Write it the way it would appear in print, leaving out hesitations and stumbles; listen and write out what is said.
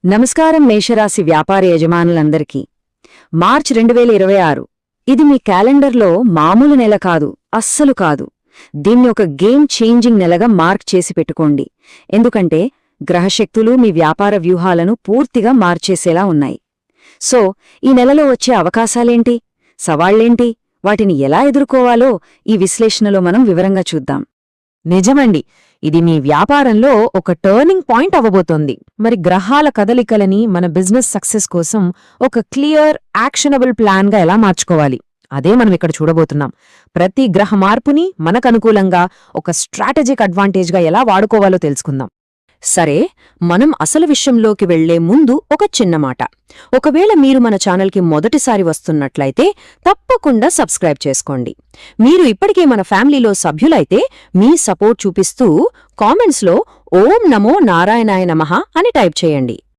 నమస్కారం మేషరాశి వ్యాపార యజమానులందరికీ. మార్చ్ 2026 ఇది మీ క్యాలెండర్లో మామూలు నెల కాదు, అస్సలు కాదు. దీన్ని ఒక గేమ్ చేంజింగ్ నెలగా మార్క్ చేసి పెట్టుకోండి. ఎందుకంటే గ్రహశక్తులు మీ వ్యాపార వ్యూహాలను పూర్తిగా మార్చేసేలా ఉన్నాయి. సో ఈ నెలలో వచ్చే అవకాశాలేంటి, సవాళ్లేంటి, వాటిని ఎలా ఎదుర్కోవాలో ఈ విశ్లేషణలో మనం వివరంగా చూద్దాం. నిజమండి, ఇది మీ వ్యాపారంలో ఒక టర్నింగ్ పాయింట్ అవ్వబోతోంది. మరి గ్రహాల కదలికలని మన బిజినెస్ సక్సెస్ కోసం ఒక క్లియర్, యాక్షనబుల్ ప్లాన్గా ఎలా మార్చుకోవాలి, అదే మనం ఇక్కడ చూడబోతున్నాం. ప్రతి గ్రహ మార్పుని మనకనుకూలంగా ఒక స్ట్రాటజిక్ అడ్వాంటేజ్గా ఎలా వాడుకోవాలో తెలుసుకుందాం. సరే, మనం అసలు విషయంలోకి వెళ్లే ముందు ఒక చిన్న మాట. ఒకవేళ మీరు మన ఛానల్కి మొదటిసారి వస్తున్నట్లయితే తప్పకుండా సబ్స్క్రైబ్ చేసుకోండి. మీరు ఇప్పటికే మన ఫ్యామిలీలో సభ్యులైతే మీ సపోర్ట్ చూపిస్తూ కామెంట్స్లో ఓం నమో నారాయణాయ నమః అని టైప్ చేయండి.